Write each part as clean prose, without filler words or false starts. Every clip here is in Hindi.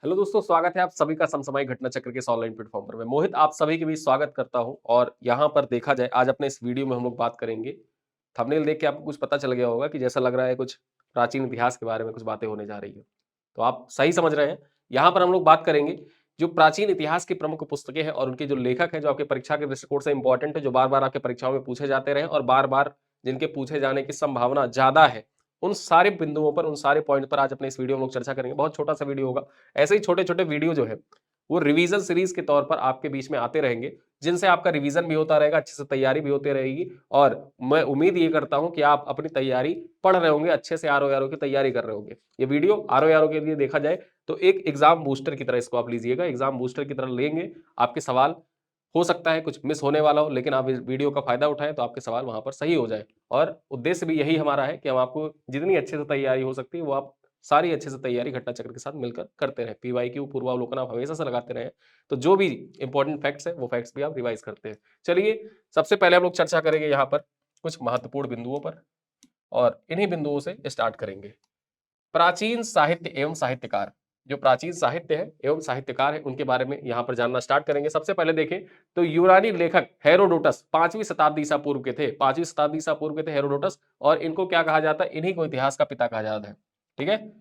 हेलो दोस्तों, स्वागत है आप सभी का समसामयिक घटना चक्र के इस ऑनलाइन प्लेटफॉर्म पर। मैं मोहित आप सभी के बीच स्वागत करता हूं और यहां पर देखा जाए आज अपने इस वीडियो में हम लोग बात करेंगे। थंबनेल देख के आपको कुछ पता चल गया होगा कि जैसा लग रहा है कुछ प्राचीन इतिहास के बारे में कुछ बातें होने जा रही है। तो आप सही समझ रहे हैं। यहाँ पर हम लोग बात करेंगे जो प्राचीन इतिहास की प्रमुख पुस्तकें हैं और उनके जो लेखक हैं जो आपके परीक्षा के दृष्टिकोण से इंपॉर्टेंट है, जो बार बार आपके परीक्षाओं में पूछे जाते रहे और बार बार जिनके पूछे जाने की संभावना ज्यादा है, उन सारे बिंदुओं पर, उन सारे पॉइंट पर आज अपने इस वीडियो में हम लोग चर्चा करेंगे। बहुत छोटा सा वीडियो होगा। ऐसे ही छोटे-छोटे वीडियो जो है, वो रिवीजन सीरीज के तौर पर आपके बीच में आते रहेंगे, जिनसे आपका रिवीजन भी होता रहेगा, अच्छे से तैयारी भी होती रहेगी और मैं उम्मीद ये करता हूं कि आप अपनी तैयारी पढ़ रहे होंगे, अच्छे से आरओ की तैयारी कर रहे होंगे। ये वीडियो आरओ के लिए देखा जाए तो एक एग्जाम बूस्टर की तरह इसको आप लीजिएगा, एग्जाम बूस्टर की तरह लेंगे। आपके सवाल हो सकता है कुछ मिस होने वाला हो, लेकिन आप इस वीडियो का फायदा उठाएं तो आपके सवाल वहां पर सही हो जाए। और उद्देश्य भी यही हमारा है कि हम आपको जितनी अच्छे से तैयारी हो सकती है वो आप सारी अच्छे से तैयारी घटना चक्र के साथ मिलकर करते रहे। पीवाईक्यू पूर्वावलोकन आप हमेशा से लगाते रहे, तो जो भी इंपॉर्टेंट फैक्ट्स है वो फैक्ट्स भी आप रिवाइज करते हैं। चलिए, सबसे पहले हम लोग चर्चा करेंगे यहाँ पर कुछ महत्वपूर्ण बिंदुओं पर और इन्हीं बिंदुओं से स्टार्ट करेंगे। प्राचीन साहित्य एवं साहित्यकार, जो प्राचीन साहित्य है एवं साहित्यकार है उनके बारे में यहां पर जानना स्टार्ट करेंगे। सबसे पहले देखें तो यूनानी लेखक हेरोडोटस 5वीं शताब्दी ईसा पूर्व के थे। 5वीं शताब्दी ईसा पूर्व के थे हेरोडोटस और इनको क्या कहा जाता है? इन्हीं को इतिहास का पिता कहा जाता है। ठीक है,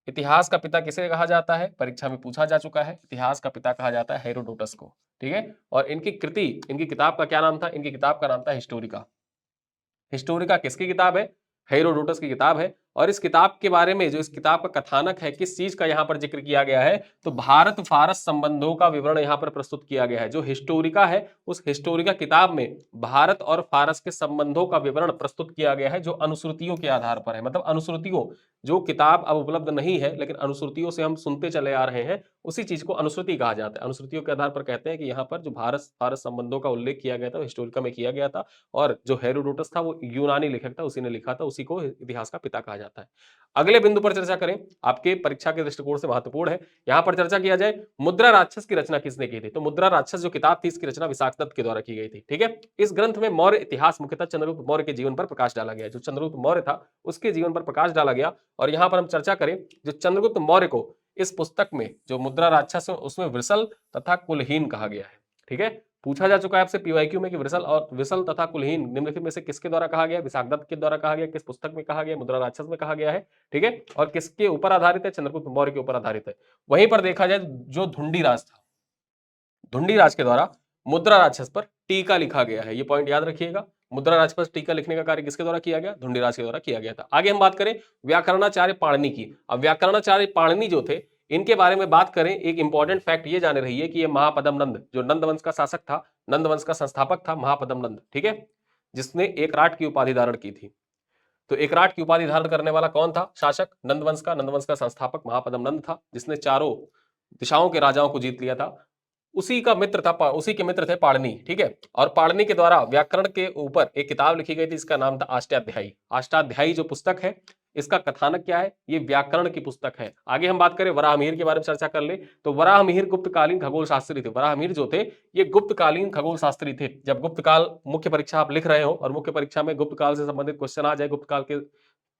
इतिहास का पिता किसे कहा जाता है? परीक्षा में पूछा जा चुका है। इतिहास का पिता कहा जाता है हेरोडोटस को। ठीक है, और इनकी कृति, इनकी किताब का क्या नाम था? इनकी किताब का नाम था हिस्टोरिका। हिस्टोरिका किसकी किताब है? हेरोडोटस की किताब है। और इस किताब के बारे में, जो इस किताब का कथानक है, किस चीज का यहाँ पर जिक्र किया गया है? तो भारत फारस संबंधों का विवरण यहाँ पर प्रस्तुत किया गया है। जो हिस्टोरिका है, उस हिस्टोरिका किताब में भारत और फारस के संबंधों का विवरण प्रस्तुत किया गया है, जो अनुश्रुतियों के आधार पर है। मतलब अनुश्रुतियों, जो किताब अब उपलब्ध नहीं है लेकिन अनुश्रुतियों से हम सुनते चले आ रहे हैं, उसी चीज को अनुश्रुति कहा जाता है। अनुश्रुतियों के आधार पर कहते हैं कि यहाँ पर जो भारत फारस संबंधों का उल्लेख किया गया था, हिस्टोरिका में किया गया था। और जो हेरोडोटस था वो यूनानी लेखक था, उसी ने लिखा था, उसी को इतिहास का पिता कहा जाता है। अगले बिंदु पर चर्चा करें, आपके परीक्षा के दृष्टिकोण से महत्वपूर्ण है। यहां पर चर्चा किया जाए मुद्रा राक्षस की रचना किसने की थी? तो मुद्रा राक्षस जो किताब थी, इसकी रचना विशाखदत्त के द्वारा की गई थी। ठीक है, इस ग्रंथ में मौर्य इतिहास, मुख्यतः चंद्रगुप्त मौर्य के जीवन पर प्रकाश डाला गया। जो चंद्रगुप्त मौर्य था उसके जीवन पर प्रकाश डाला गया। और यहां पर हम चर्चा करें, जो चंद्रगुप्त मौर्य को इस पुस्तक में, जो मुद्रा राक्षस है, उसमें वृषल तथा कुलहीन कहा गया है। ठीक है, पूछा जा चुका है आपसे पीवाईक्यू में कि विसल तथा कुलहीन निम्नलिखित में से किसके द्वारा कहा गया? विशाखदत्त के द्वारा कहा गया। किस पुस्तक में कहा गया? मुद्रा राक्षस में कहा गया है। ठीक है, और किसके ऊपर आधारित है? चंद्रगुप्त मौर्य के ऊपर आधारित है। वहीं पर देखा जाए, जो धुंडीराज था, धुंडीराज के द्वारा मुद्रा राक्षस पर टीका लिखा गया है। ये पॉइंट याद रखिएगा। मुद्रा राक्षस पर टीका लिखने का कार्य किसके द्वारा किया गया? धुंडीराज के द्वारा किया गया था। आगे हम बात करें व्याकरणाचार्य पाणिनि की। अब व्याकरणाचार्य पाणिनि जो थे, इनके बारे में बात करें, एक इंपॉर्टेंट फैक्ट ये जाने रही है कि ये महापद्म नंद, जो नंद वंश का शासक था, नंद वंश का संस्थापक था महापद्म नंद। ठीक है, जिसने एकराट की उपाधि धारण की थी। तो एकराट की उपाधि धारण करने वाला कौन था शासक? नंदवंश का, नंदवंश का संस्थापक महापद्म नंद था, जिसने चारों दिशाओं के राजाओं को जीत लिया था। उसी का मित्र था, उसी के मित्र थे पाणिनि। ठीक है, और पाणिनि के द्वारा व्याकरण के ऊपर एक किताब लिखी गई थी, इसका नाम था अष्टाध्यायी। अष्टाध्यायी जो पुस्तक है, इसका कथानक क्या है? ये व्याकरण की पुस्तक है। आगे हम बात करें वराहमिहिर के बारे में चर्चा कर ले, तो वराहमिहिर गुप्तकालीन खगोल शास्त्री थे। वराहमिहिर जो थे, ये गुप्तकालीन खगोल शास्त्री थे। जब गुप्त काल मुख्य परीक्षा आप लिख रहे हो और मुख्य परीक्षा में गुप्त काल से संबंधित क्वेश्चन आ जाए, गुप्त काल के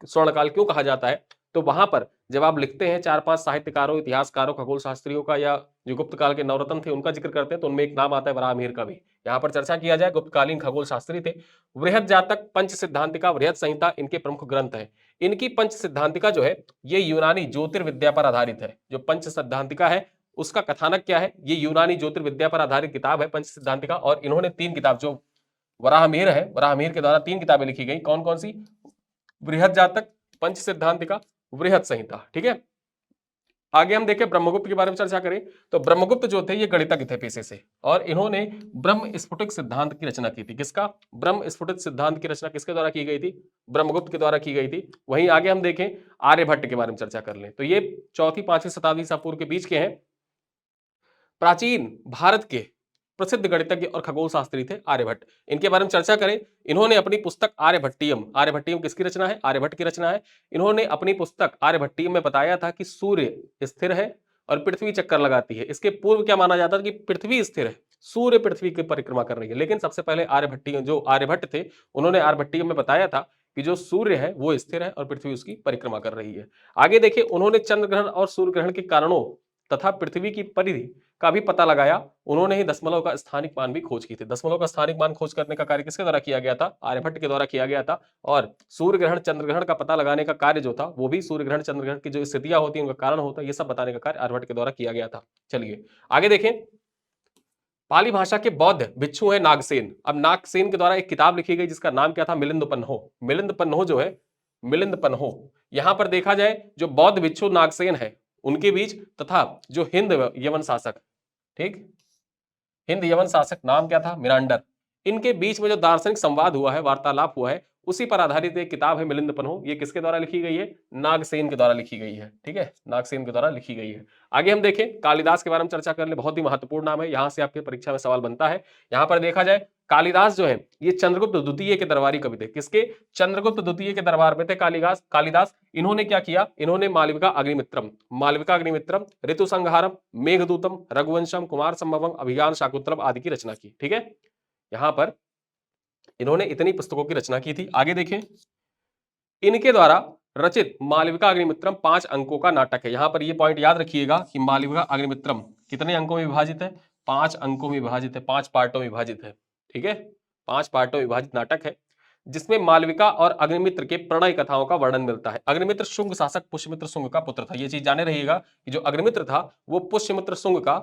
स्वर्ण काल क्यों कहा जाता है, तो वहां पर जब आप लिखते हैं 4-5 साहित्यकारों, इतिहासकारों, खगोल शास्त्रियों का, या जो गुप्त काल के नवरत्न थे उनका जिक्र करते हैं, तो उनमें एक नाम आता है वराहमिहिर का भी। यहाँ पर चर्चा किया जाए, गुप्तकालीन खगोल शास्त्री थे। वृहद जातक, पंच सिद्धांतिका, वृहद संहिता इनके प्रमुख ग्रंथ है। इनकी पंच सिद्धांतिका जो है, ये यूनानी ज्योतिर्विद्या पर आधारित है। जो पंच सिद्धांतिका है उसका कथानक क्या है? ये यूनानी ज्योतिर्विद्या पर आधारित किताब है पंच सिद्धांतिका। और इन्होंने 3 किताब, जो वराहमिहिर है, वराहमिहिर के द्वारा 3 किताबें लिखी गई। कौन कौन सी? बृहद जातक, पंच सिद्धांतिका, वृहद संहिता। ठीक है, आगे हम देखें ब्रह्मगुप्त के बारे में चर्चा करें, तो ब्रह्मगुप्त जो थे, ये गणितज्ञ थे पेशे से, और इन्होंने ब्रह्म स्फुटिक सिद्धांत की रचना की थी। किसका? ब्रह्म स्फुटित सिद्धांत की रचना किसके द्वारा की गई थी? ब्रह्मगुप्त के द्वारा की गई थी। वहीं आगे हम देखें आर्यभट्ट के बारे में चर्चा कर लें, तो ये 4वीं-5वीं शताब्दी ईसा पूर्व के बीच के हैं। प्राचीन भारत के प्रसिद्ध गणितज्ञ और खगोल शास्त्री थे आर्यभट्ट। इनके बारे में चर्चा करें, इन्होंने अपनी पुस्तक आर्यभट्टियम, आर्यभट्टियम किसकी रचना है? आर्यभट्ट की रचना है। इन्होंने अपनी पुस्तक आर्यभट्टियम में बताया था कि सूर्य स्थिर है और पृथ्वी चक्कर लगाती है। इसके पूर्व क्या माना जाता था? कि पृथ्वी स्थिर है, सूर्य पृथ्वी की परिक्रमा कर रही है। लेकिन सबसे पहले आर्यभट्टियम, जो आर्यभट्ट थे, उन्होंने आर्यभट्टियम में बताया था कि जो सूर्य है वो स्थिर है और पृथ्वी उसकी परिक्रमा कर रही है। आगे देखिए, उन्होंने चंद्र ग्रहण और सूर्य ग्रहण के कारणों तथा पृथ्वी की परिधि का भी पता लगाया। उन्होंने ही दशमलव का स्थानिक मान भी खोज की थी। दशमलव का स्थानिक मान खोज करने का कार्य किसके द्वारा किया गया था? आर्यभट्ट के द्वारा किया गया था। और सूर्य ग्रहण चंद्र ग्रहण का पता लगाने का कार्य जो था वो भी सूर्य ग्रहण चंद्र ग्रहण की जो स्थितियां होती है उनका कारण होता है, ये सब बताने का कार्य आर्यभट्ट के द्वारा किया गया था। चलिए आगे देखें, पाली भाषा के बौद्ध भिक्षु है नागसेन। अब नागसेन के द्वारा एक किताब लिखी गई जिसका नाम क्या था? मिलिंद पन्हो। मिलिंद पन्हो जो है, मिलिंद पन्हो, यहां पर देखा जाए जो बौद्ध भिक्षु नागसेन है उनके बीच तथा जो हिंद यवन शासक, ठीक, हिंद यवन शासक नाम क्या था? मिरांडर, इनके बीच में जो दार्शनिक संवाद हुआ है, वार्तालाप हुआ है, उसी पर आधारित एक किताब है मिलिंद पन्हो। ये किसके द्वारा लिखी गई है? नागसेन के द्वारा लिखी गई है। ठीक है, नागसेन के द्वारा लिखी गई है। आगे हम देखें, कालिदास के बारे में चर्चा कर ले। बहुत ही महत्वपूर्ण नाम है, यहां से आपके परीक्षा में सवाल बनता है। यहां पर देखा जाए, कालिदास जो है ये चंद्रगुप्त द्वितीय के दरबारी कवि थे। किसके? चंद्रगुप्त द्वितीय के दरबार में थे कालिदास। इन्होंने क्या किया? इन्होंने मालविका अग्निमित्रम, मालविका अग्निमित्रम, ऋतु संहारम, मेघदूतम, रघुवंशम, कुमार संभवम, अभिज्ञान शाकुंतलम आदि की रचना की। ठीक है, यहां पर इन्होंने इतनी पुस्तकों की रचना की थी। आगे देखें, इनके द्वारा रचित मालविका अग्निमित्रम 5 अंकों का नाटक है। यहां पर ये पॉइंट याद रखिएगा कि मालविका अग्निमित्रम कितने अंकों में विभाजित है? 5 अंकों में विभाजित है, 5 पार्टों में विभाजित है। ठीक है, 5 पार्टों में विभाजित नाटक है जिसमें मालविका और अग्निमित्र के प्रणय कथाओं का वर्णन मिलता है। अग्निमित्र शुंग शासक पुष्यमित्र शुंग का पुत्र था। ये चीज जाने रहिएगा कि जो अग्निमित्र था वो पुष्यमित्र शुंग का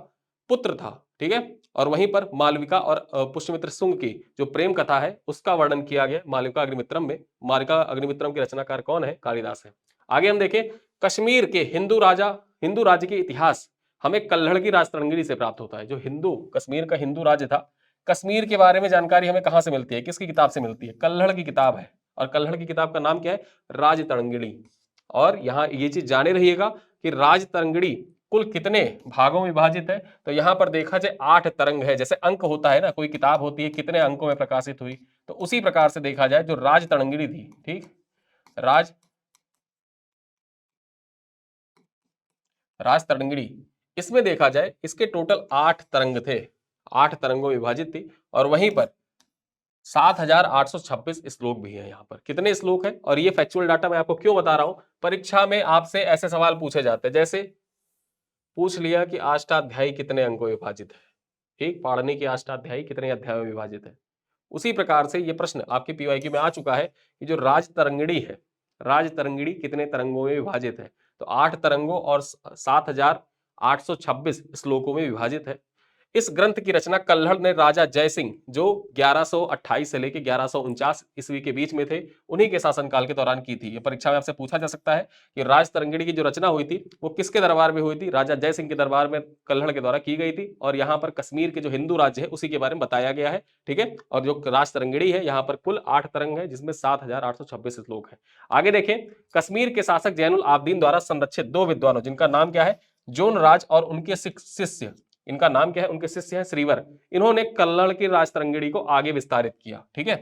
पुत्र था। ठीक है, और वहीं पर मालविका और पुष्यमित्र शुंग की जो प्रेम कथा है उसका वर्णन किया गया मालविका अग्निमित्रम में। मालविका अग्निमित्रम के रचनाकार कौन है? कालिदास है। आगे हम देखें, कश्मीर के हिंदू राज्य के इतिहास हमें कल्हड़ की राजतरंगिणी से प्राप्त होता है। जो कश्मीर का हिंदू राज्य था, कश्मीर के बारे में जानकारी हमें कहां से मिलती है? किसकी किताब से मिलती है? कल्हड़ की किताब है। और कल्हड़ की किताब का नाम क्या है? राजतरंगिणी। और यहां ये चीज जाने रहिएगा कि राजतरंगिणी कुल कितने भागों में विभाजित है? तो यहां पर देखा जाए 8 तरंग है। जैसे अंक होता है ना, कोई किताब होती है कितने अंकों में प्रकाशित हुई, तो उसी प्रकार से देखा जाए जो राजतरंगिणी थी, ठीक, राजतरंगिणी, इसमें देखा जाए इसके टोटल 8 तरंग थे, 8 तरंगों में विभाजित थी। और वहीं पर 7,826 श्लोक भी है। यहाँ पर कितने श्लोक है? और ये फैक्चुअल डाटा मैं आपको क्यों बता रहा हूं, परीक्षा में आपसे ऐसे सवाल पूछे जाते हैं। जैसे पूछ लिया कि अष्टाध्यायी कितने अंकों में विभाजित है, ठीक, पाढ़नी की अष्टाध्यायी कितने अध्यायों में विभाजित है। उसी प्रकार से ये प्रश्न आपके पीवाईक्यू में आ चुका है कि जो राजतरंगिणी है, राजतरंगिणी कितने तरंगों में विभाजित है? तो 8 तरंगों और 7,826 श्लोकों में विभाजित है। इस ग्रंथ की रचना कल्हड़ ने राजा जयसिंह, जो 1128 से लेकर 1149 ईस्वी के बीच में थे, उन्हीं के शासनकाल के दौरान की थी। ये परीक्षा में आपसे पूछा जा सकता है कि राजतरंगिणी की जो रचना हुई थी वो किसके दरबार में हुई थी? राजा जयसिंह के दरबार में कल्हड़ के द्वारा की गई थी। और यहाँ पर कश्मीर के जो हिंदू राज्य है उसी के बारे में बताया गया है। ठीक है, और जो राजतरंगिणी है यहाँ पर कुल 8 तरंग है जिसमें 7,826 श्लोक है। आगे देखें, कश्मीर के शासक जैनुल आबदीन द्वारा संरक्षित 2 विद्वानों जिनका नाम क्या है? जोन राज और उनके शिष्य, इनका नाम क्या है? उनके शिष्य हैं श्रीवर। इन्होंने कल्हड़ की राजतरंगिणी को आगे विस्तारित किया। ठीक है,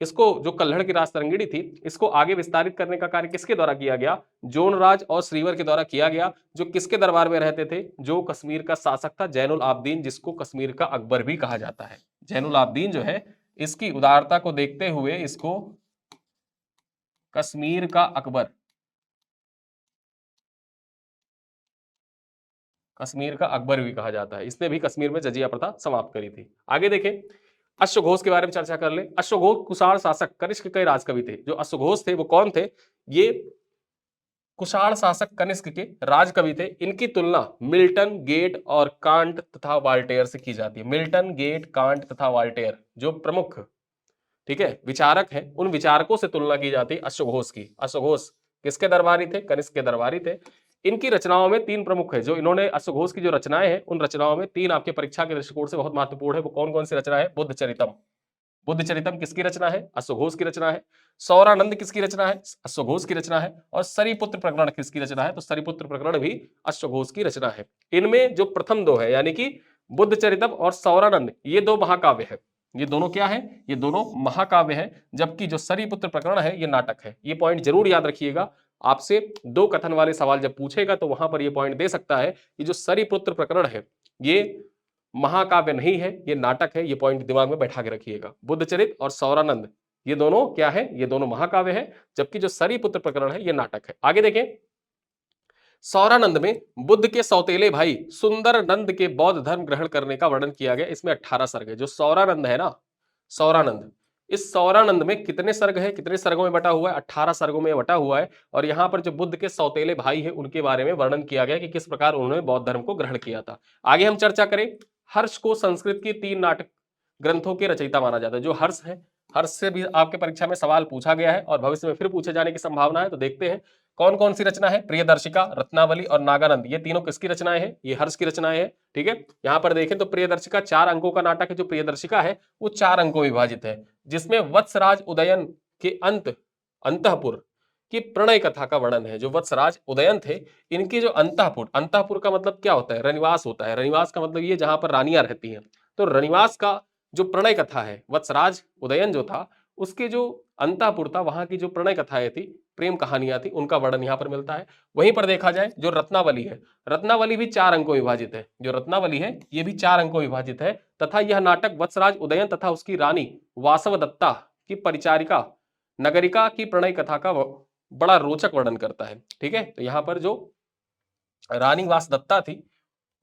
इसको जो कल्हड़ की राजतरंगिणी थी इसको आगे विस्तारित करने का कार्य किसके द्वारा किया गया? जोनराज और श्रीवर के द्वारा किया गया, जो किसके दरबार में रहते थे? जो कश्मीर का शासक था जैनुल आबदीन, जिसको कश्मीर का अकबर भी कहा जाता है। जैनुल आबदीन जो है, इसकी उदारता को देखते हुए इसको कश्मीर का अकबर, कश्मीर का अकबर भी कहा जाता है। इसने भी कश्मीर में जजिया प्रथा समाप्त करी थी। आगे देखें, अश्वघोष के बारे में चर्चा कर ले। अश्वघोष कुषाण शासक कनिष्क के राजकवि थे। जो अश्वघोष थे वो कौन थे? ये कुषाण शासक कनिष्क के राजकवि थे। इनकी तुलना मिल्टन, गेट और कांट तथा वाल्टेयर से की जाती है। मिल्टन, गेट, कांट तथा वाल्टेयर जो प्रमुख, ठीक है, विचारक हैं, उन विचारकों से तुलना की जाती है अश्वघोष की। अश्वघोष किसके दरबारी थे? कनिष्क के दरबारी थे। इनकी रचनाओं में 3 प्रमुख है। जो इन्होंने अश्वघोष की जो रचनाएं हैं उन रचनाओं में 3 आपके परीक्षा के दृष्टिकोण से बहुत महत्वपूर्ण है। वो कौन कौन सी रचना है? बुद्धचरितम। बुद्धचरितम किसकी रचना है? अश्वघोष की रचना है। सौरानंद किसकी रचना है? अश्वघोष की रचना है। और सरिपुत्र प्रकरण किसकी रचना है? तो सरिपुत्र प्रकरण भी अश्वघोष की रचना है। इनमें जो प्रथम 2 है यानी कि बुद्धचरितम और सौरानंद, ये 2 महाकाव्य है। ये दोनों क्या है? ये दोनों महाकाव्य है। जबकि जो सरिपुत्र प्रकरण है ये नाटक है। ये पॉइंट जरूर याद रखिएगा। आपसे 2 कथन वाले सवाल जब पूछेगा तो वहां पर ये पॉइंट दे सकता है कि जो सरिपुत्र प्रकरण है ये महाकाव्य नहीं है, ये नाटक है। ये पॉइंट दिमाग में बैठा के रखिएगा। बुद्धचरित और सौरानंद ये दोनों क्या है, ये दोनों महाकाव्य है, जबकि जो सरीपुत्र प्रकरण है ये नाटक है। आगे देखें, सौरानंद में बुद्ध के सौतेले भाई सुंदर नंद के बौद्ध धर्म ग्रहण करने का वर्णन किया गया। इसमें 18 सर्ग है। जो सौरानंद है ना, सौरानंद, इस सौरानंद में कितने सर्ग है, कितने सर्गों में बटा हुआ है? 18 सर्गों में बटा हुआ है। और यहां पर जो बुद्ध के सौतेले भाई है उनके बारे में वर्णन किया गया कि किस प्रकार उन्होंने बौद्ध धर्म को ग्रहण किया था। आगे हम चर्चा करें, हर्ष को संस्कृत के 3 नाटक ग्रंथों के रचयिता माना जाता है। जो हर्ष है, हर्ष से भी आपके परीक्षा में सवाल पूछा गया है और भविष्य में फिर पूछे जाने की संभावना है। तो देखते हैं कौन कौन सी रचना है। प्रियदर्शिका, रत्नावली और नागानंद, ये तीनों किसकी रचनाएं हैं? ये हर्ष की रचनाएं हैं। ठीक है, यहां पर देखें तो प्रियदर्शिका 4 अंकों का नाटक है। जो प्रियदर्शिका है वो 4 अंकों में विभाजित है, जिसमें वत्सराज उदयन के अंतःपुर की प्रणय कथा का वर्णन है। जो वत्सराज उदयन थे, इनकी जो अंतःपुर, अंतःपुर का मतलब क्या होता है? रनिवास होता है। रनिवास का मतलब ये जहां पर रानियां रहती हैं। तो रनिवास का जो प्रणय कथा है, वत्सराज उदयन जो था उसके जो अंतःपुर था, वहां की जो प्रणय कथाएं थी, प्रेम कहानियां थी, उनका वर्णन यहाँ पर मिलता है। वहीं पर देखा जाए जो रत्नावली है, रत्नावली भी 4 अंकों में विभाजित है। जो रत्नावली है ये भी 4 अंकों में विभाजित है तथा यह नाटक वत्सराज उदयन तथा उसकी रानी वासवदत्ता की परिचारिका नगरिका की प्रणय कथा का बड़ा रोचक वर्णन करता है। ठीक है, तो यहाँ पर जो रानी वासदत्ता थी,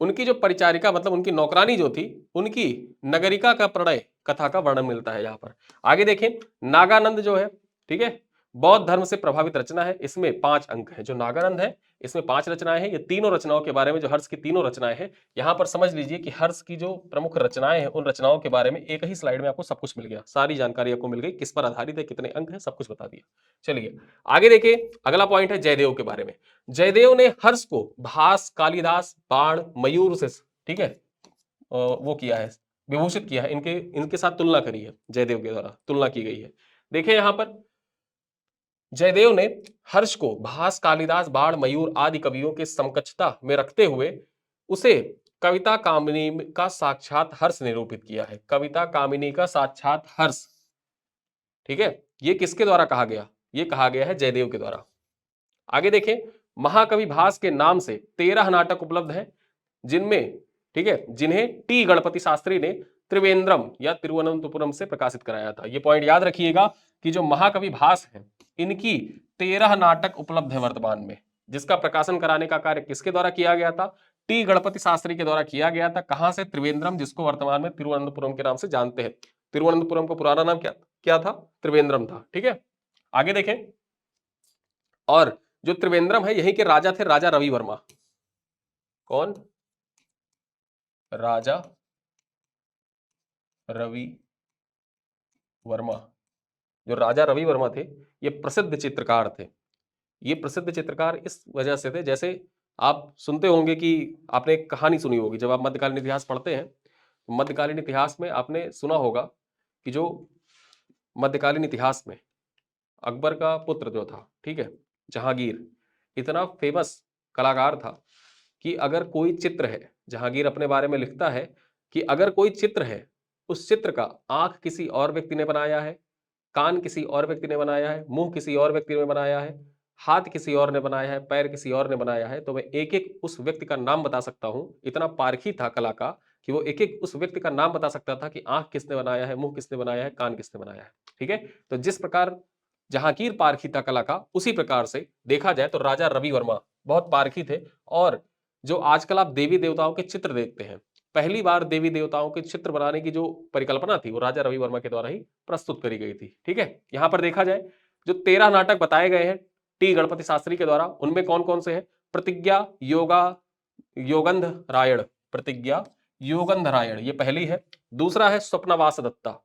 उनकी जो परिचारिका मतलब उनकी नौकरानी जो थी, उनकी नगरिका का प्रणय कथा का वर्णन मिलता है यहाँ पर। आगे देखें, नागानंद जो है, ठीक है, बौद्ध धर्म से प्रभावित रचना है। इसमें 5 अंक है। जो नागानंद है इसमें 5 रचनाएं हैं। ये तीनों रचनाओं के बारे में, जो हर्ष की तीनों रचनाएं हैं, यहाँ पर समझ लीजिए कि हर्ष की जो प्रमुख रचनाएं हैं उन रचनाओं के बारे में एक ही स्लाइड में आपको सब कुछ मिल गया। सारी जानकारी आपको मिल गई, किस पर आधारित है, कितने अंक है, सब कुछ बता दिया। चलिए आगे देखिए, अगला पॉइंट है जयदेव के बारे में। जयदेव ने हर्ष को भास, कालिदास, बाण, मयूर से, ठीक है, वो किया है, विभूषित किया है, इनके साथ तुलना करी है, जयदेव के द्वारा तुलना की गई है। देखिए यहां पर जयदेव ने हर्ष को भास, कालिदास, बाण, मयूर आदि कवियों के समकक्षता में रखते हुए उसे कविता कामिनी का साक्षात हर्ष निरूपित किया है। कविता कामिनी का साक्षात हर्ष, ठीक है, ये किसके द्वारा कहा गया? ये कहा गया है जयदेव के द्वारा। आगे देखें, महाकवि भास के नाम से 13 नाटक उपलब्ध हैं, जिनमें, ठीक है, जिन्हें टी गणपति शास्त्री ने त्रिवेंद्रम या तिरुवनंतपुरम से प्रकाशित कराया था। ये पॉइंट याद रखिएगा कि जो महाकवि भास हैं, इनकी 13 नाटक उपलब्ध है वर्तमान में, जिसका प्रकाशन कराने का कार्य किसके द्वारा किया गया था? टी गणपति शास्त्री के द्वारा किया गया था। कहां से? त्रिवेंद्रम, जिसको वर्तमान में तिरुवनंतपुरम के नाम से जानते हैं। तिरुवनंतपुरम का पुराना नाम क्या था? त्रिवेंद्रम था। ठीक है, आगे देखें, और जो त्रिवेंद्रम है यहीं के राजा थे, राजा रवि वर्मा। कौन? राजा रवि वर्मा। जो राजा रवि वर्मा थे ये प्रसिद्ध चित्रकार थे। ये प्रसिद्ध चित्रकार इस वजह से थे, जैसे आप सुनते होंगे कि आपने एक कहानी सुनी होगी जब आप मध्यकालीन इतिहास पढ़ते हैं, तो मध्यकालीन इतिहास में आपने सुना होगा कि जो मध्यकालीन इतिहास में अकबर का पुत्र जो था, ठीक है, जहांगीर, इतना फेमस कलाकार था कि अगर कोई चित्र है, जहांगीर अपने बारे में लिखता है कि अगर कोई चित्र है, उस चित्र का आंख किसी और व्यक्ति ने बनाया है, कान किसी और व्यक्ति ने बनाया है, मुंह किसी और व्यक्ति ने बनाया है, हाथ किसी और ने बनाया है, पैर किसी और ने बनाया है, तो मैं एक एक उस व्यक्ति का नाम बता सकता हूं। इतना पारखी था कला का कि वो एक एक उस व्यक्ति का नाम बता सकता था कि आंख किसने बनाया है, मुंह किसने बनाया है, कान किसने बनाया है। ठीक है, तो जिस प्रकार जहांगीर पारखी था कला का, उसी प्रकार से देखा जाए तो राजा रवि वर्मा बहुत पारखी थे। और जो आजकल आप देवी देवताओं के चित्र देखते हैं, पहली बार देवी देवताओं के चित्र बनाने की जो परिकल्पना थी वो राजा रवि वर्मा के द्वारा ही प्रस्तुत करी गई थी। ठीक है, यहां पर देखा जाए जो 13 नाटक बताए गए हैं टी गणपति शास्त्री के द्वारा, उनमें कौन कौन से हैं? प्रतिज्ञा, योगंध रायण, प्रतिज्ञा योगंध रायण, ये पहली है। दूसरा है स्वप्नवास दत्ता,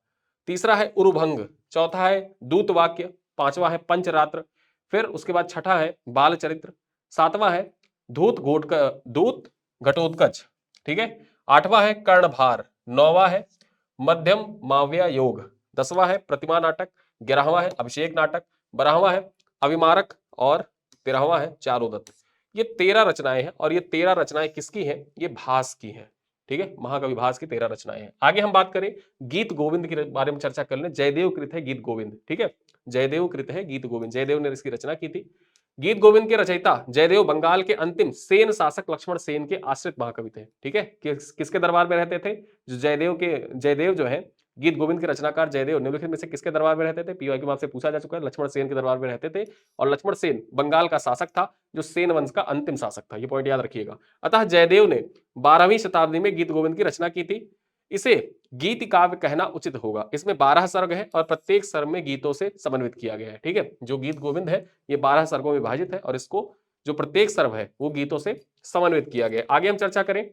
तीसरा है उरुभंग, चौथा है दूत वाक्य, पांचवा है पंचरात्र, फिर उसके बाद छठा है बाल चरित्र, सातवां है दूत घटोत्कच, ठीक है, आठवां है कर्णभार, नौवां है मध्यम माव्या योग, 10वां है प्रतिमा नाटक, 11वां है अभिषेक नाटक, 12वां है अभिमारक और 13वां है चारुदत्त। ये 13 रचनाएं हैं और ये 13 रचनाएं किसकी हैं? ये भास की हैं। ठीक है, महाकवि भास की 13 रचनाएं हैं। आगे हम बात करें गीत गोविंद के बारे में चर्चा कर लें। जयदेव कृत है गीत गोविंद, ठीक है, जयदेव कृत है गीत गोविंद, जयदेव ने इसकी रचना की थी। गीत गोविंद के रचयिता जयदेव बंगाल के अंतिम सेन शासक लक्ष्मण सेन के आश्रित महाकवि थे। ठीक है, किसके दरबार में रहते थे? जो जयदेव जो है गीत गोविंद के रचनाकार जयदेव निम्नलिखित में से किसके दरबार में रहते थे? पीवाईक्यू में आपसे पूछा जा चुका है, लक्ष्मण सेन के दरबार में रहते थे और लक्ष्मण सेन बंगाल का शासक था, जो सेन वंश का अंतिम शासक था। ये पॉइंट याद रखिएगा। अतः जयदेव ने 12वीं शताब्दी में गीत गोविंद की रचना की थी। इसे गीत काव्य कहना उचित होगा। इसमें 12 सर्ग है और प्रत्येक सर्ग में गीतों से समन्वित किया गया है। ठीक है, जो गीत गोविंद है ये 12 सर्गों में विभाजित है और इसको जो प्रत्येक सर्ग है वो गीतों से समन्वित किया गया है। आगे हम चर्चा करें,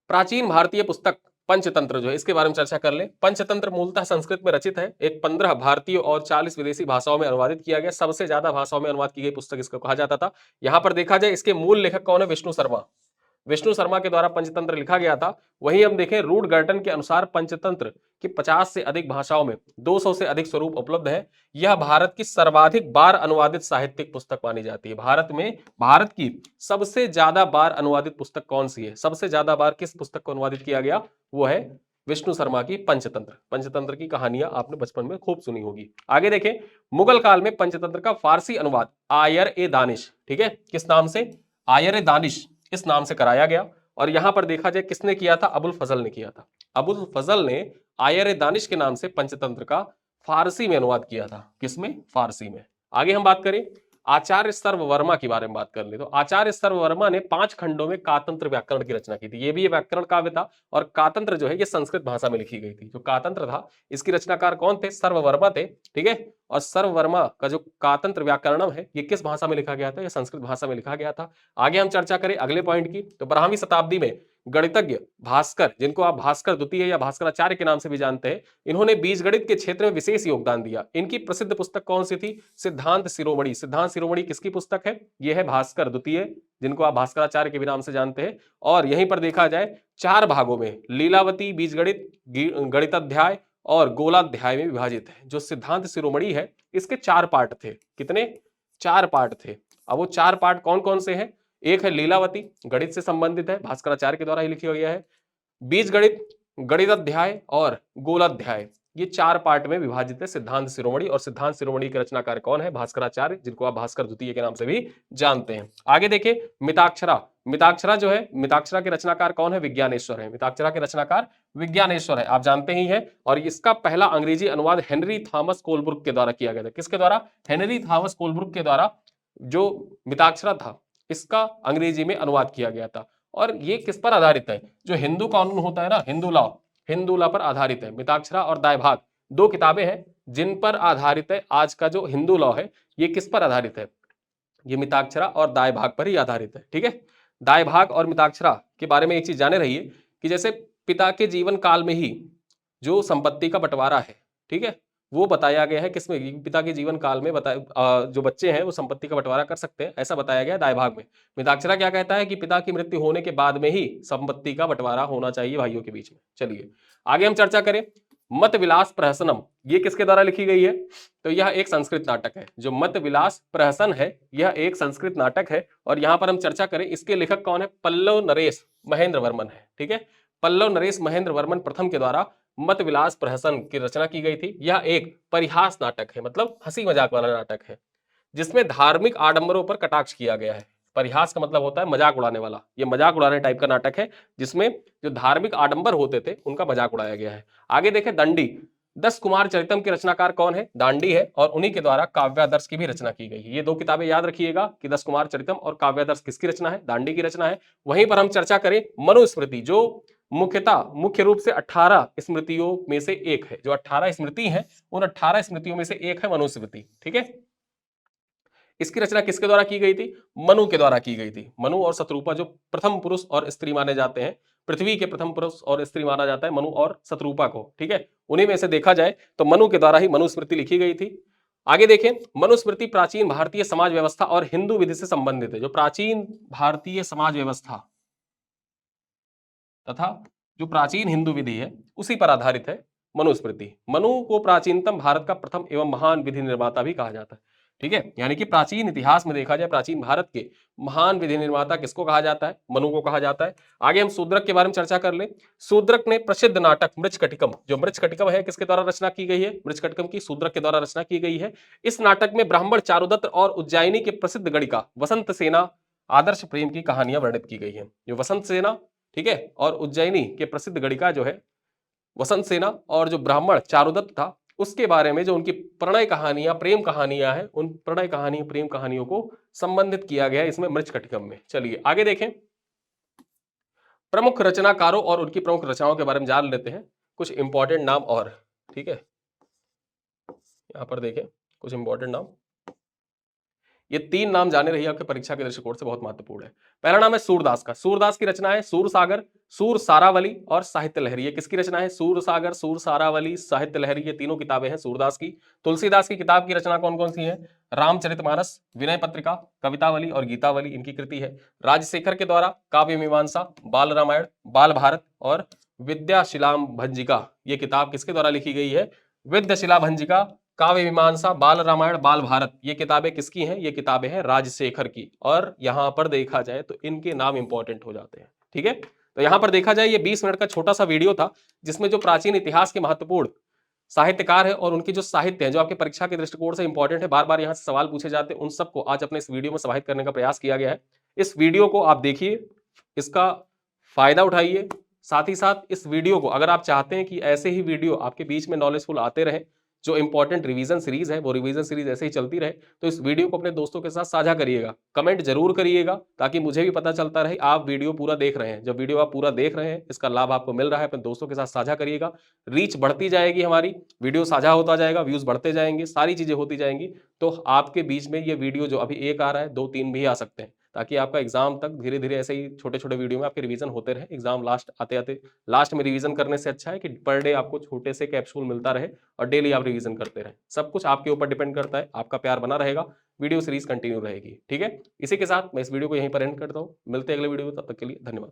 प्राचीन भारतीय पुस्तक पंचतंत्र जो है इसके बारे में चर्चा कर ले। पंचतंत्र मूलतः संस्कृत में रचित है। एक 15 भारतीय और 40 विदेशी भाषाओं में अनुवादित किया गया। सबसे ज्यादा भाषाओं में अनुवाद की गई पुस्तक इसको कहा जाता था। यहां पर देखा जाए इसके मूल लेखक कौन है? विष्णु शर्मा। विष्णु शर्मा के द्वारा पंचतंत्र लिखा गया था। वहीं हम देखें रूट गर्टन के अनुसार पंचतंत्र की 50 से अधिक भाषाओं में 200 से अधिक स्वरूप उपलब्ध है। यह भारत की सर्वाधिक बार अनुवादित साहित्यिक पुस्तक मानी जाती है। भारत की सबसे ज्यादा बार अनुवादित पुस्तक कौन सी है? सबसे ज्यादा बार किस पुस्तक को अनुवादित किया गया? वो है विष्णु शर्मा की पंचतंत्र। पंचतंत्र की कहानियां आपने बचपन में खूब सुनी होगी। आगे देखें, मुगल काल में पंचतंत्र का फारसी अनुवाद आयर ए दानिश, ठीक है, किस नाम से? आयर ए दानिश इस नाम से कराया गया। और यहां पर देखा जाए किसने किया था? अबुल फजल ने किया था। अबुल फजल ने आयर ए दानिश के नाम से पंचतंत्र का फारसी में अनुवाद किया था। किसमें? फारसी में। आगे हम बात करें आचार्य सर्ववर्मा के बारे में बात कर ले तो आचार्य सर्ववर्मा ने 5 खंडों में कातंत्र व्याकरण की रचना की थी। ये भी व्याकरण काव्य था और कातंत्र जो है ये संस्कृत भाषा में लिखी गई थी। जो कातंत्र था इसकी रचनाकार कौन थे? सर्ववर्मा थे। ठीक है, और सर्ववर्मा का जो कातंत्र व्याकरणम है ये किस भाषा में लिखा गया था? ये संस्कृत भाषा में लिखा गया था। आगे हम चर्चा करें अगले पॉइंट की, तो 12वीं शताब्दी में गणितज्ञ भास्कर, जिनको आप भास्कर द्वितीय या भास्कराचार्य के नाम से भी जानते हैं, इन्होंने बीजगणित के क्षेत्र में विशेष योगदान दिया। इनकी प्रसिद्ध पुस्तक कौन सी थी? सिद्धांत शिरोमणि। सिद्धांत शिरोमणि किसकी पुस्तक है? यह है भास्कर द्वितीय, जिनको आप भास्कराचार्य के भी नाम से जानते हैं। और यहीं पर देखा जाए 4 भागों में लीलावती, बीजगणित, गणिताध्याय और गोलाध्याय में विभाजित है। जो सिद्धांत शिरोमणि है इसके 4 पार्ट थे। कितने? 4 पार्ट थे। अब वो 4 पार्ट कौन कौन से हैं? एक है लीलावती, गणित से संबंधित है, भास्कराचार्य के द्वारा ही लिखा गया है। बीजगणित, गणिताध्याय और गोलाध्याय, ये 4 पार्ट में विभाजित है सिद्धांत शिरोमणि। और सिद्धांत शिरोमणि के रचनाकार कौन है? भास्कराचार्य, जिनको आप भास्कर द्वितीय के नाम से भी जानते हैं। आगे देखिए मिताक्षरा। मिताक्षरा जो है, मिताक्षरा के रचनाकार कौन है? विज्ञानेश्वर है। मिताक्षरा के रचनाकार विज्ञानेश्वर है, आप जानते ही हैं। और इसका पहला अंग्रेजी अनुवाद हेनरी थॉमस कोलब्रुक के द्वारा किया गया था। किसके द्वारा? हेनरी थॉमस कोलब्रुक के द्वारा जो मिताक्षरा था इसका अंग्रेजी में अनुवाद किया गया था। और ये किस पर आधारित है? जो हिंदू कानून होता है ना, हिंदू लॉ पर आधारित है। मिताक्षरा और दायभाग 2 किताबें हैं जिन पर आधारित है। आज का जो हिंदू लॉ है ये किस पर आधारित है? ये मिताक्षरा और दायभाग पर ही आधारित है। ठीक है, दायभाग और मिताक्षरा के बारे में एक चीज जाने रहिए कि जैसे पिता के जीवन काल में ही जो संपत्ति का बंटवारा है, ठीक है, वो बताया गया है किसमें? पिता के जीवन काल में जो बच्चे हैं वो संपत्ति का बंटवारा कर सकते हैं, ऐसा बताया गया है दायभाग में। मिताक्षरा क्या कहता है कि पिता की मृत्यु होने के बाद में ही संपत्ति का बंटवारा होना चाहिए भाइयों के बीच में। चलिए आगे हम चर्चा करें, मत विलास प्रहसनम, ये किसके द्वारा लिखी गई है? तो यह एक संस्कृत नाटक है। जो मत विलास प्रहसन है यह एक संस्कृत नाटक है। और यहां पर हम चर्चा करें इसके लेखक कौन है? पल्लव नरेश महेंद्र वर्मन है। ठीक है, पल्लव नरेश महेंद्र वर्मन प्रथम के द्वारा मत विलास प्रहसन की रचना की गई थी। यह एक परिहास नाटक है, मतलब हंसी मजाक वाला नाटक है, जिसमें धार्मिक आडंबरों पर कटाक्ष किया गया है। परिहास का मतलब होता है मजाक उड़ाने वाला। ये मजाक उड़ाने टाइप का नाटक है जिसमें जो धार्मिक आडंबर होते थे उनका मजाक उड़ाया गया है। आगे देखें दंडी। 10 कुमार चरितम के रचनाकार कौन है? दांडी है। और उन्हीं के द्वारा काव्यादर्श की भी रचना की गई है। ये 2 किताबें याद रखिएगा कि 10 कुमार चरितम और काव्यादर्श किसकी रचना है? दांडी की रचना है। वहीं पर हम चर्चा करें मनुस्मृति, जो मुख्य रूप से 18 स्मृतियों में से एक है। जो 18 स्मृति है उन 18 स्मृतियों में से एक है मनुस्मृति। ठीक है, इसकी रचना किसके द्वारा की गई थी? मनु के द्वारा की गई थी। मनु और शत्रुपा जो प्रथम पुरुष और स्त्री माने जाते हैं, पृथ्वी के प्रथम पुरुष और स्त्री माना जाता है मनु और शत्रुपा को। ठीक है, उन्हीं में से देखा जाए तो मनु के द्वारा ही मनुस्मृति लिखी गई थी। आगे देखें, मनुस्मृति प्राचीन भारतीय समाज व्यवस्था और हिंदू विधि से संबंधित है। जो प्राचीन भारतीय समाज व्यवस्था तथा जो प्राचीन हिंदू विधि है उसी पर आधारित है मनुस्मृति। मनु को प्राचीनतम भारत का प्रथम एवं महान विधि निर्माता भी कहा जाता है। ठीक है, यानी कि प्राचीन इतिहास में देखा जाए प्राचीन भारत के महान विधि निर्माता किसको कहा जाता है? मनु को कहा जाता है। आगे हम शूद्रक के बारे में चर्चा कर ले। शूद्रक ने प्रसिद्ध नाटक मृच्छकटिकम, जो मृच्छकटिकम है किसके द्वारा रचना की गई है? मृच्छकटिकम की शूद्रक के द्वारा रचना की गई है। इस नाटक में ब्राह्मण चारुदत्त और उज्जैनी के प्रसिद्ध गणिका वसंत सेना आदर्श प्रेम की कहानियां वर्णित की गई है। जो वसंत सेना, ठीक है, और उज्जैनी के प्रसिद्ध गणिका जो है वसंत सेना और जो ब्राह्मण चारुदत्त था उसके बारे में जो उनकी प्रणय कहानियां, प्रेम कहानियां हैं, उन प्रणय कहानी, प्रेम कहानियों को संबंधित किया गया है इसमें मृच्छकटिकम में। चलिए आगे देखें, प्रमुख रचनाकारों और उनकी प्रमुख रचनाओं के बारे में जान लेते हैं, कुछ इंपॉर्टेंट नाम और, ठीक है, यहां पर देखें कुछ इंपॉर्टेंट नाम। ये 3 नाम जाने रहिए, आपके परीक्षा के दृष्टिकोण से बहुत महत्वपूर्ण है। पहला नाम है सूरदास का। सूरदास की रचना है सूर सागर, सूर सारावली और साहित्य लहरी। ये किसकी रचना है? सूर सागर, सूर सारावली, साहित्य लहरी, ये तीनों किताबें हैं सूरदास की। तुलसीदास की किताब की रचना कौन कौन सी है? रामचरितमानस, विनय पत्रिका, कवितावली और गीतावली इनकी कृति है। राजशेखर के द्वारा काव्य मीमांसा, बाल रामायण, बाल भारत और विद्याशिलाम भंजिका, ये किताब किसके द्वारा लिखी गई है? विद्याशिला भंजिका, काव्य मीमांसा, बाल रामायण, बाल भारत, ये किताबें किसकी हैं? ये किताबें हैं राजशेखर की। और यहां पर देखा जाए तो इनके नाम इंपॉर्टेंट हो जाते हैं, ठीक है। तो यहां पर देखा जाए ये 20 मिनट का छोटा सा वीडियो था जिसमें जो प्राचीन इतिहास के महत्वपूर्ण साहित्यकार है और उनकी जो साहित्य है जो आपके परीक्षा के दृष्टिकोण से इंपॉर्टेंट है, बार बार यहां से सवाल पूछे जाते हैं, उन सबको आज अपने इस वीडियो में समाहित करने का प्रयास किया गया है। इस वीडियो को आप देखिए, इसका फायदा उठाइए। साथ ही साथ इस वीडियो को अगर आप चाहते हैं कि ऐसे ही वीडियो आपके बीच में नॉलेजफुल आते रहे, जो इंपॉर्टेंट रिवीजन सीरीज है वो रिवीजन सीरीज ऐसे ही चलती रहे, तो इस वीडियो को अपने दोस्तों के साथ साझा करिएगा, कमेंट जरूर करिएगा ताकि मुझे भी पता चलता रहे आप वीडियो पूरा देख रहे हैं। जब वीडियो आप पूरा देख रहे हैं, इसका लाभ आपको मिल रहा है, अपने दोस्तों के साथ साझा करिएगा। रीच बढ़ती जाएगी हमारी, वीडियो साझा होता जाएगा, व्यूज बढ़ते जाएंगे, सारी चीजें होती जाएंगी, तो आपके बीच में ये वीडियो जो अभी एक आ रहा है, 2-3 भी आ सकते हैं, ताकि आपका एग्जाम तक धीरे धीरे ऐसे ही छोटे छोटे वीडियो में आपके रिवीजन होते रहे। एग्जाम लास्ट आते आते लास्ट में रिवीजन करने से अच्छा है कि पर डे आपको छोटे से कैप्सूल मिलता रहे और डेली आप रिवीजन करते रहें। सब कुछ आपके ऊपर डिपेंड करता है, आपका प्यार बना रहेगा, वीडियो सीरीज कंटिन्यू रहेगी, ठीक है। इसी के साथ मैं इस वीडियो को यहीं पर एंड करता हूं, मिलते हैं अगले वीडियो में, तब तक के लिए धन्यवाद।